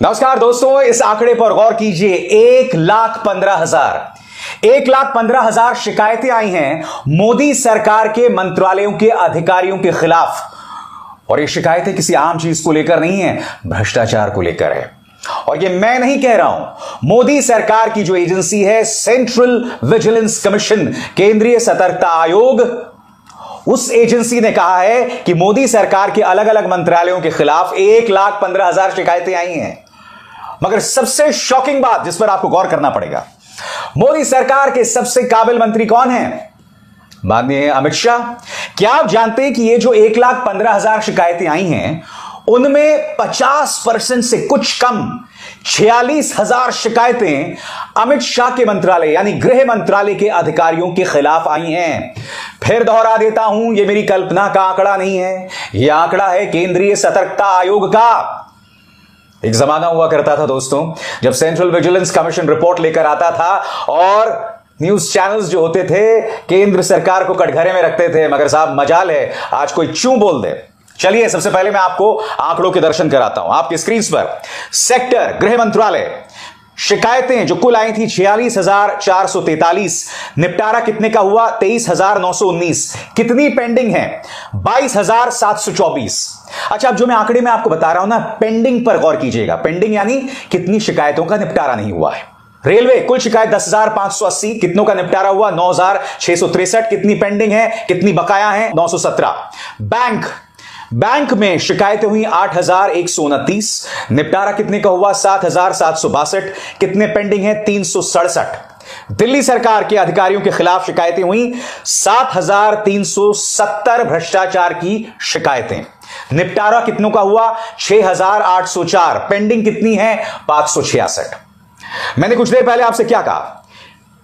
नमस्कार दोस्तों, इस आंकड़े पर गौर कीजिए। 1,15,000 1,15,000 शिकायतें आई हैं मोदी सरकार के मंत्रालयों के अधिकारियों के खिलाफ। और ये शिकायतें किसी आम चीज को लेकर नहीं है, भ्रष्टाचार को लेकर है। और ये मैं नहीं कह रहा हूं, मोदी सरकार की जो एजेंसी है सेंट्रल विजिलेंस कमीशन, केंद्रीय सतर्कता आयोग, उस एजेंसी ने कहा है कि मोदी सरकार के अलग अलग मंत्रालयों के खिलाफ 1,15,000 शिकायतें आई हैं। मगर सबसे शॉकिंग बात जिस पर आपको गौर करना पड़ेगा, मोदी सरकार के सबसे काबिल मंत्री कौन हैं? माननीय अमित शाह। क्या आप जानते हैं कि ये जो 1,15,000 शिकायतें आई हैं उनमें 50% से कुछ कम 46,000 शिकायतें अमित शाह के मंत्रालय यानी गृह मंत्रालय के अधिकारियों के खिलाफ आई हैं। फिर दोहरा देता हूं, यह मेरी कल्पना का आंकड़ा नहीं है, यह आंकड़ा है केंद्रीय सतर्कता आयोग का। एक जमाना हुआ करता था दोस्तों, जब सेंट्रल विजिलेंस कमीशन रिपोर्ट लेकर आता था और न्यूज चैनल्स जो होते थे केंद्र सरकार को कटघरे में रखते थे। मगर साहब मजाल है आज कोई चूं बोल दे। चलिए सबसे पहले मैं आपको आंकड़ों के दर्शन कराता हूं। आपकी स्क्रीन पर सेक्टर गृह मंत्रालय, शिकायतें जो कुल आई थी 46,443, निपटारा कितने का हुआ? 23,919। कितनी पेंडिंग है? 22,724। अच्छा, अब जो मैं आंकड़े में आपको बता रहा हूं ना, पेंडिंग पर गौर कीजिएगा। पेंडिंग यानी कितनी शिकायतों का निपटारा नहीं हुआ है। रेलवे, कुल शिकायत 10,580, कितनों का निपटारा हुआ? 9,663। कितनी पेंडिंग है, कितनी बकाया है? 917। बैंक में शिकायतें हुई 8,129, निपटारा कितने का हुआ? 7,762। कितने पेंडिंग है? 367। दिल्ली सरकार के अधिकारियों के खिलाफ शिकायतें हुई 7,370 भ्रष्टाचार की शिकायतें, निपटारा कितनों का हुआ? 6,804। पेंडिंग कितनी है? 566। मैंने कुछ देर पहले आपसे क्या कहा?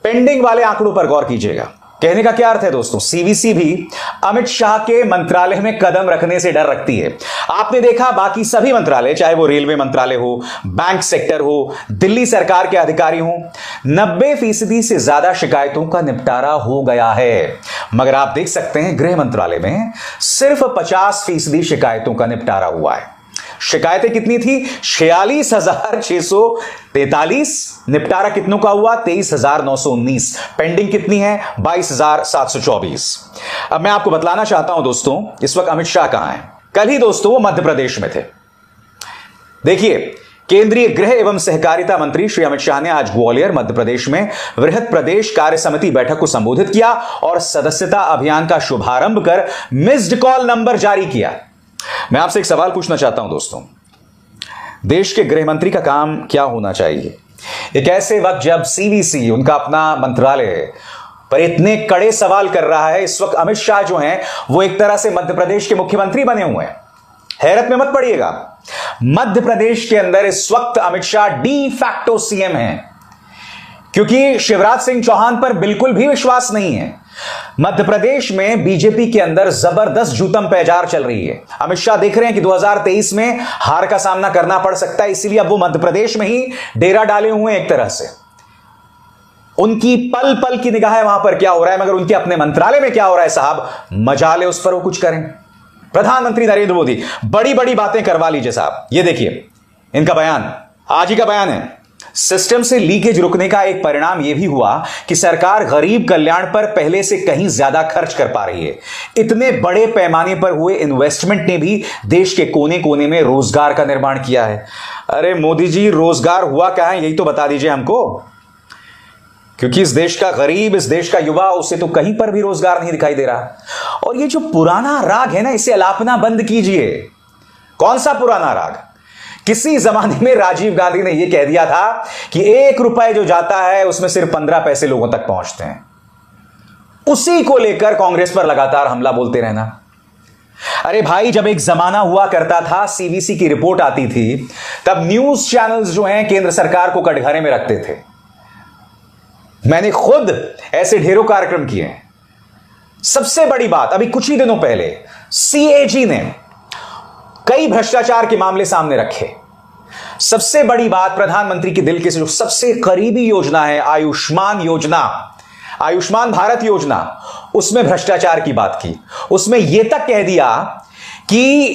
पेंडिंग वाले आंकड़ों पर गौर कीजिएगा। कहने का क्या अर्थ है दोस्तों, सीवीसी भी अमित शाह के मंत्रालय में कदम रखने से डर रखती है। आपने देखा बाकी सभी मंत्रालय, चाहे वो रेलवे मंत्रालय हो, बैंक सेक्टर हो, दिल्ली सरकार के अधिकारी हो, 90% से ज्यादा शिकायतों का निपटारा हो गया है। मगर आप देख सकते हैं गृह मंत्रालय में सिर्फ 50% शिकायतों का निपटारा हुआ है। शिकायतें कितनी थी? 46,643। निपटारा कितनों का हुआ? 23,919। पेंडिंग कितनी है? 22,724। अब मैं आपको बतलाना चाहता हूं दोस्तों, इस वक्त अमित शाह कहां हैं? कल ही दोस्तों वो मध्य प्रदेश में थे। देखिए, केंद्रीय गृह एवं सहकारिता मंत्री श्री अमित शाह ने आज ग्वालियर मध्य प्रदेश में वृहद प्रदेश कार्य समिति बैठक को संबोधित किया और सदस्यता अभियान का शुभारंभ कर मिस्ड कॉल नंबर जारी किया। मैं आपसे एक सवाल पूछना चाहता हूं दोस्तों, देश के गृह मंत्री का काम क्या होना चाहिए? एक ऐसे वक्त जब सीवीसी, उनका अपना मंत्रालय, पर इतने कड़े सवाल कर रहा है। इस वक्त अमित शाह जो हैं वो एक तरह से मध्य प्रदेश के मुख्यमंत्री बने हुए हैं। हैरत में मत पड़िएगा, मध्य प्रदेश के अंदर इस वक्त Amit Shah de facto CM हैं, क्योंकि शिवराज सिंह चौहान पर बिल्कुल भी विश्वास नहीं है। मध्य प्रदेश में बीजेपी के अंदर जबरदस्त जूतम पैजार चल रही है। अमित शाह देख रहे हैं कि 2023 में हार का सामना करना पड़ सकता है, इसीलिए अब वो मध्य प्रदेश में ही डेरा डाले हुए हैं। एक तरह से उनकी पल पल की निगाह है वहां पर क्या हो रहा है, मगर उनके अपने मंत्रालय में क्या हो रहा है साहब, मजाले उस पर वो कुछ करें। प्रधानमंत्री नरेंद्र मोदी बड़ी बड़ी बातें करवा लीजिए साहब। ये देखिए इनका बयान, आज ही का बयान है। सिस्टम से लीकेज रुकने का एक परिणाम यह भी हुआ कि सरकार गरीब कल्याण पर पहले से कहीं ज्यादा खर्च कर पा रही है। इतने बड़े पैमाने पर हुए इन्वेस्टमेंट ने भी देश के कोने कोने में रोजगार का निर्माण किया है। अरे मोदी जी, रोजगार हुआ क्या है यही तो बता दीजिए हमको, क्योंकि इस देश का गरीब, इस देश का युवा, उसे तो कहीं पर भी रोजगार नहीं दिखाई दे रहा। और ये जो पुराना राग है ना, इसे अलापना बंद कीजिए। कौन सा पुराना राग? किसी जमाने में राजीव गांधी ने यह कह दिया था कि 1 रुपए जो जाता है उसमें सिर्फ 15 पैसे लोगों तक पहुंचते हैं। उसी को लेकर कांग्रेस पर लगातार हमला बोलते रहना। अरे भाई, जब एक जमाना हुआ करता था सीवीसी की रिपोर्ट आती थी, तब न्यूज चैनल्स जो हैं केंद्र सरकार को कटघरे में रखते थे। मैंने खुद ऐसे ढेरों कार्यक्रम किए हैं। सबसे बड़ी बात, अभी कुछ ही दिनों पहले सीएजी ने कई भ्रष्टाचार के मामले सामने रखे। सबसे बड़ी बात, प्रधानमंत्री के दिल के जो सबसे करीबी योजना है आयुष्मान योजना, आयुष्मान भारत योजना, उसमें भ्रष्टाचार की बात की। उसमें यह तक कह दिया कि